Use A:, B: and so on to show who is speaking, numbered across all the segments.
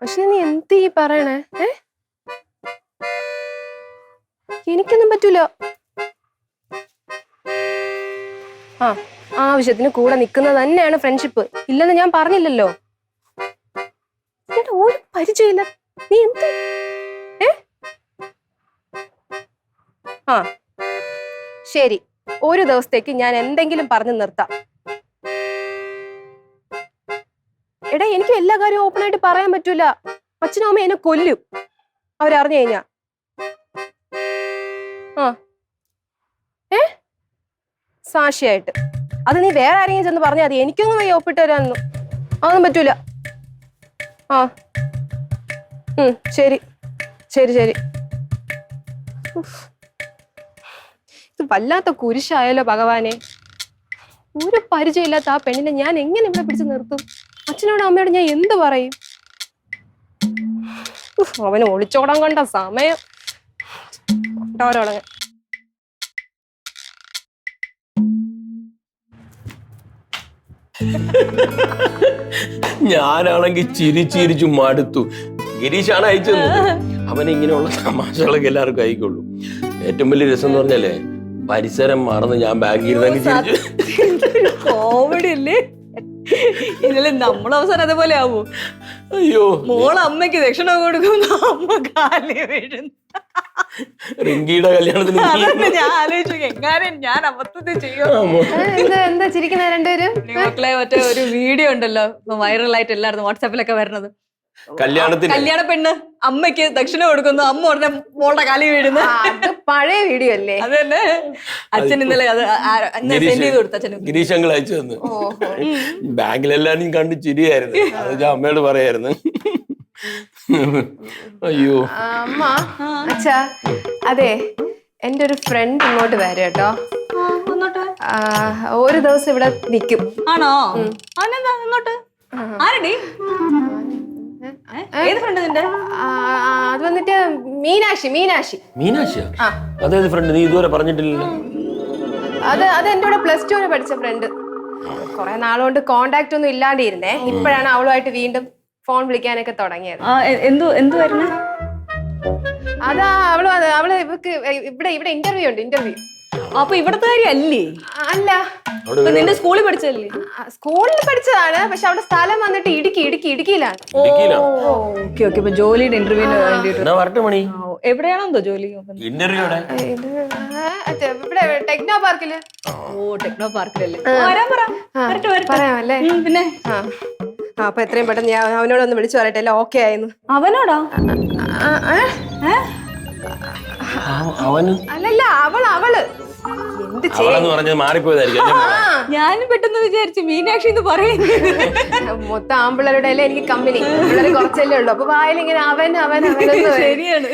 A: പക്ഷെ നീ എന്ത് ഈ പറയണേ? എനിക്കൊന്നും പറ്റൂല. ആവശ്യത്തിന് കൂടെ നിൽക്കുന്നത് തന്നെയാണ് ഫ്രണ്ട്ഷിപ്പ്. ഇല്ലെന്ന് ഞാൻ പറഞ്ഞില്ലല്ലോ. ഒരു പരിചയമില്ല. നീ എന്ത്? ശരി, ഒരു ദിവസത്തേക്ക് ഞാൻ എന്തെങ്കിലും പറഞ്ഞു നിർത്താം. എടാ, എനിക്ക് എല്ലാ കാര്യവും ഓപ്പൺ ആയിട്ട് പറയാൻ പറ്റൂല. അച്ഛനും അമ്മ എന്നെ കൊല്ലും അവരറിഞ്ഞു കഴിഞ്ഞാ. സാക്ഷിയായിട്ട് അത് നീ വേറെ ആരെങ്കിലും ചെന്ന് പറഞ്ഞാൽ മതി. എനിക്കൊന്നും വയ്യ ഒപ്പിട്ട് തരാനൊന്നും. അതൊന്നും പറ്റൂല. ശരി ശരി ശരി. ഇത് വല്ലാത്ത കുരിശായാലോ ഭഗവാനെ. ഒരു പരിചയമില്ലാത്ത ആ പെണ്ണിനെ ഞാൻ എങ്ങനെ ഇവിടെ പിടിച്ച് നിർത്തും? അച്ഛനോടും അമ്മയോടും ഞാൻ എന്ത് പറയും? അവന് ഒളിച്ചോടാൻ കണ്ട സമയം. ഓരോളങ്ങ്
B: ഞാനാണെങ്കിൽ ചിരിച്ചിരിച്ചു മടുത്തു. ഗിരീഷാണ് അയച്ചത്. അവനിങ്ങനെയുള്ള തമാശകളൊക്കെ എല്ലാവർക്കും അയക്കുള്ളൂ. ഏറ്റവും വലിയ രസം എന്ന് പറഞ്ഞാലേ, പരിസരം മറന്ന് ഞാൻ ബാഗിൽ
C: കോമഡി അല്ലേ? ഇന്നലെ നമ്മൾ അവസാനം അതേപോലെ ആവൂ.
B: അയ്യോ,
C: മോള് അമ്മയ്ക്ക് ദക്ഷിണ കൊടുക്കുന്ന അമ്മ കാലി വീഴുന്നു.
B: റിങ്കിയുടെ കല്യാണത്തിന്
C: ഞാൻ ആലോചിച്ചു എങ്ങാനും ഞാൻ അബദ്ധത്തിൽ ചെയ്യോ.
A: എന്താ ചിരിക്കുന്ന രണ്ടുപേരും?
C: മക്കളെ മറ്റേ ഒരു വീഡിയോ ഉണ്ടല്ലോ വൈറലായിട്ട് എല്ലായിടത്തും വാട്സാപ്പിലൊക്കെ വരുന്നത്. കല്യാണ പെണ്ണ് അമ്മയ്ക്ക് ദക്ഷിണ കൊടുക്കുന്നു, അമ്മ ഉടനെ മോളുടെ കാലി വീഴുന്നു.
A: പഴയ വീഡിയോ അല്ലേ?
C: അത് തന്നെ. അച്ഛൻ ഇന്നലെ അത് സെൻഡ് ചെയ്ത് കൊടുത്തു. അച്ഛന്
B: ഗിരീഷ് അങ്കിൾ അയച്ചു തന്നു. ബാങ്കിലെല്ലാരും കണ്ട് ചിരിയായിരുന്നു. അത് ഞാൻ അമ്മയോട് പറയായിരുന്നു. അയ്യോ
A: അമ്മ. അച്ഛാ, അതെ, എന്റെ ഒരു ഫ്രണ്ട് ഇങ്ങോട്ട് വരും കേട്ടോ. ഒരു ദിവസം ഇവിടെ നിക്കും.
C: ആണോ? അവനെന്താ ഇങ്ങോട്ട്? ആരടി? ഏത് ഫ്രണ്ട് നിന്റെ?
A: അത് വന്നിട്ട് മീനാക്ഷി.
B: മീനാക്ഷിയാ? അതേത് ഫ്രണ്ട്? നീ ഇതുവരെ പറഞ്ഞിട്ടില്ലല്ലോ.
A: അത് എന്റെ കൂടെ +2 വരെ പഠിച്ച ഫ്രണ്ട്. കൊറേ നാളുകൊണ്ട് കോണ്ടാക്ട് ഒന്നും ഇല്ലാണ്ടിരുന്നേ. ഇപ്പോഴാണ് അവളുമായിട്ട് വീണ്ടും ഫോൺ വിളിക്കാനൊക്കെ തുടങ്ങിയത്.
C: എന്തുവായിരുന്നു?
A: അതാ അവള് ഇവക്ക് ഇവിടെ ഇന്റർവ്യൂ ഉണ്ട്. ഇന്റർവ്യൂ.
C: അപ്പൊ ഇവിടത്തെ കാര്യം അല്ലേ?
A: അല്ല,
C: നിന്റെ സ്കൂളിൽ പഠിച്ചല്ലേ?
A: സ്കൂളിൽ പഠിച്ചതാണ്. പക്ഷെ അവിടെ സ്ഥലം വന്നിട്ട് ഇടുക്കിയിലാണ്.
C: ഓക്കെ. ഇപ്പൊ ജോലിയുടെ ഇന്റർവ്യൂവിന് വേണ്ടിട്ട് എവിടെയാണോ ജോലി?
A: ഇവിടെ ടെക്നോ പാർക്കില്.
C: ടെക്നോ പാർക്കിലല്ലേ?
A: പറയാമല്ലേ?
C: പിന്നെ
A: അപ്പൊ എത്രയും പെട്ടെന്ന് ഞാൻ അവനോടൊന്ന് വിളിച്ചു പറയട്ടെ എല്ലാം ഓക്കെ ആയിരുന്നു.
C: അവനോടാ?
A: അല്ലല്ല, അവള് എന്ത്
C: ഞാനും പെട്ടെന്ന് വിചാരിച്ചു മീനാക്ഷി എന്ന് പറയുന്നത്.
A: മൊത്തം ആമ്പിള്ളേരുടെ അല്ലേ എനിക്ക് കമ്പനി. പിള്ളേർ കുറച്ചല്ലേ ഉള്ളു. അപ്പൊ വായിലിങ്ങനെ അവൻ.
C: ശരിയാണ്.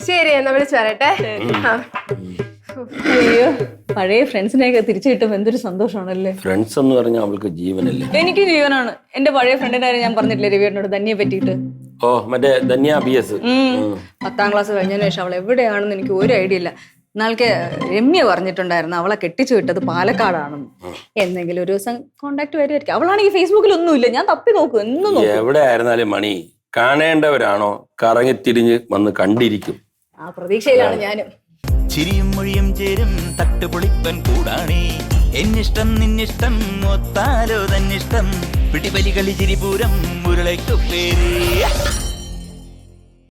A: ശരി, എന്നാ വിളിച്ചു പറയട്ടെ.
C: അയ്യോ, പഴയ ഫ്രണ്ട്സിനെയൊക്കെ തിരിച്ചു കിട്ടുമ്പോ എന്തൊരു സന്തോഷമാണല്ലേ.
B: ഫ്രണ്ട്സ് എന്ന് പറഞ്ഞാൽ അവൾക്ക് ജീവനല്ലേ?
C: എനിക്ക് ജീവനാണ്. എന്റെ പഴയ ഫ്രണ്ടിന്റെ കാര്യം ഞാൻ പറഞ്ഞിട്ടില്ലേ രവിയോട്, ധന്യയെ പറ്റിയിട്ട്.
B: മറ്റേ ധന്യ BS
C: 10ാം ക്ലാസ് കഴിഞ്ഞതിന് ശേഷം അവൾ എവിടെയാണെന്ന് എനിക്ക് ഒരു ഐഡിയ ഇല്ല. നാളെ രമ്യ പറഞ്ഞിട്ടുണ്ടായിരുന്നു അവളെ കെട്ടിച്ചു വിട്ടത് പാലക്കാടാണെന്ന്. എന്തെങ്കിലും ഒരു ദിവസം കോണ്ടാക്ട് വരുമായിരിക്കും. അവളാണെങ്കിൽ ഫേസ്ബുക്കിൽ ഒന്നുമില്ല. ഞാൻ തപ്പി നോക്കും, എന്നും നോക്കും.
B: എവിടെ ആയിരുന്നാലും മണി, കാണേണ്ടവരാണോ കറങ്ങി തിരിഞ്ഞ് വന്ന് കണ്ടിരിക്കും.
C: ആ പ്രതീക്ഷയിലാണ് ഞാനും.
D: ചിരിയും മൊഴിയും ചേരും തട്ടുപൊളിപ്പൻ കൂടാണേ. എന്നിഷ്ടം നിന്നിഷ്ടം ഒത്താലോ തന്നിഷ്ടം. പിടിപലി കളി ചിരിപൂരം മുരളയ്ക്കു പേര്.